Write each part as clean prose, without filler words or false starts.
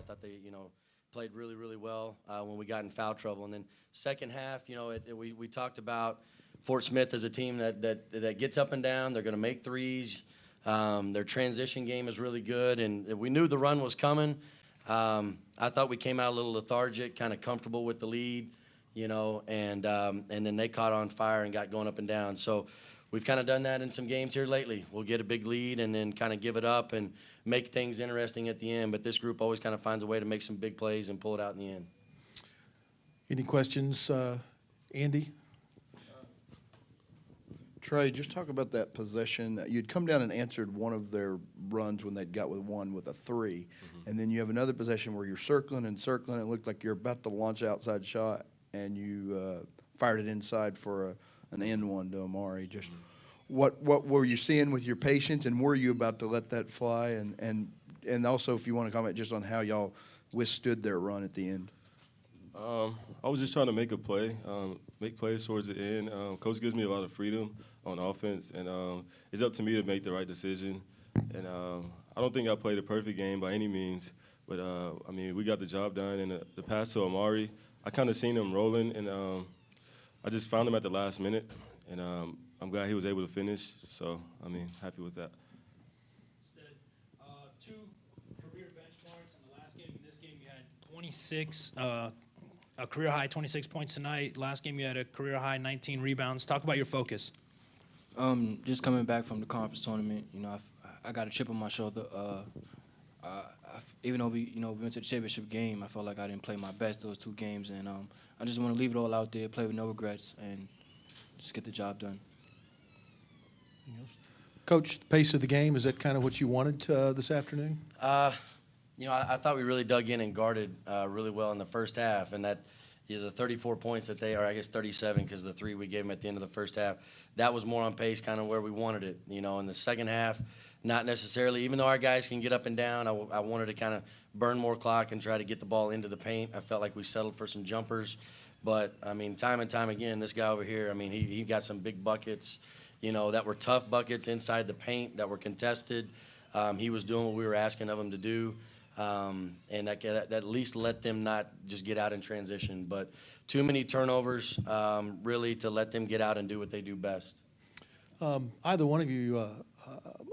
thought they, played really, really well when we got in foul trouble. And then second half, we talked about Fort Smith as a team that gets up and down. They're going to make threes. Their transition game is really good, and we knew the run was coming. I thought we came out a little lethargic, kind of comfortable with the lead, and then they caught on fire and got going up and down. So we've kind of done that in some games here lately. We'll get a big lead and then kind of give it up and make things interesting at the end. But this group always kind of finds a way to make some big plays and pull it out in the end. Any questions, Andy? Trey, just talk about that possession. You'd come down and answered one of their runs when they'd got with one with a three, and then you have another possession where you're circling and circling. It looked like you're about to launch outside shot, and you fired it inside for an end one to Amari. Just what were you seeing with your patience, and were you about to let that fly? And also, if you want to comment just on how y'all withstood their run at the end. I was just trying to make a play, make plays towards the end. Coach gives me a lot of freedom on offense, and it's up to me to make the right decision. And I don't think I played a perfect game by any means, but I mean, we got the job done. And the pass to Amari, I kind of seen him rolling, and I just found him at the last minute, and I'm glad he was able to finish. So, I mean, happy with that. Two career benchmarks in the last game. In this game, you had 26. A career high 26 points tonight. Last game you had a career high 19 rebounds. Talk about your focus. Just coming back from the conference tournament, I got a chip on my shoulder. Even though we went to the championship game, I felt like I didn't play my best those two games, and I just want to leave it all out there, play with no regrets, and just get the job done. Coach, the pace of the game, is that kind of what you wanted this afternoon? I thought we really dug in and guarded really well in the first half, and that the 34 points that I guess 37 because the three we gave them at the end of the first half, that was more on pace, kind of where we wanted it. In the second half, not necessarily. Even though our guys can get up and down, I wanted to kind of burn more clock and try to get the ball into the paint. I felt like we settled for some jumpers, but I mean, time and time again, this guy over here, I mean, he got some big buckets, that were tough buckets inside the paint that were contested. He was doing what we were asking of him to do. And that at least let them not just get out in transition. But too many turnovers, really, to let them get out and do what they do best. Either one of you,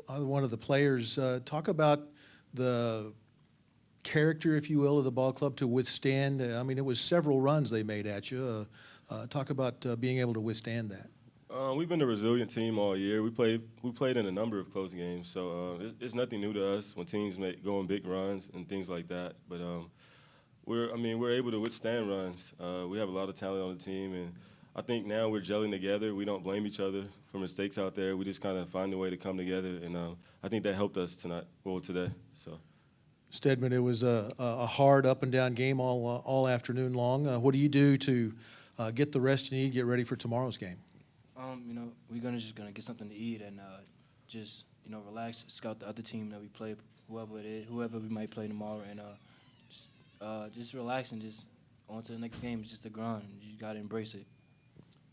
either one of the players, talk about the character, if you will, of the ball club to withstand. I mean, it was several runs they made at you. Talk about being able to withstand that. We've been a resilient team all year. We played in a number of close games, so it's nothing new to us when teams go on big runs and things like that. But we're able to withstand runs. We have a lot of talent on the team, and I think now we're gelling together. We don't blame each other for mistakes out there. We just kind of find a way to come together, and I think that helped us today. So, Stedman, it was a hard up and down game all afternoon long. What do you do to get the rest you need, get ready for tomorrow's game? We're just gonna get something to eat and just relax, scout the other team that we play, whoever we might play tomorrow, and just relax and just on to the next game. It's just a grind. You gotta embrace it.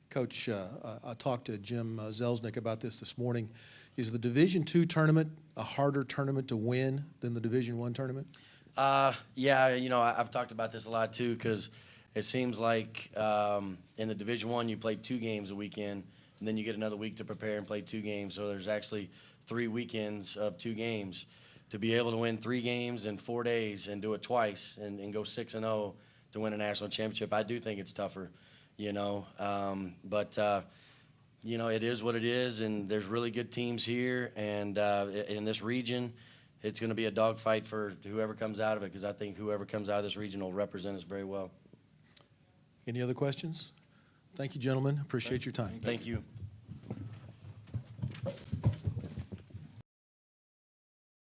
Coach, I talked to Jim Zelznick about this morning. Is the Division II tournament a harder tournament to win than the Division I tournament? Yeah, I've talked about this a lot too, because it seems like in the Division I you play 2 games a weekend, and then you get another week to prepare and play 2 games. So there's actually 3 weekends of 2 games. To be able to win 3 games in 4 days and do it twice and go 6-0 to win a national championship, I do think it's tougher, But it is what it is, and there's really good teams here, and in this region, it's going to be a dogfight for whoever comes out of it, because I think whoever comes out of this region will represent us very well. Any other questions? Thank you, gentlemen. Appreciate your time. Thank you.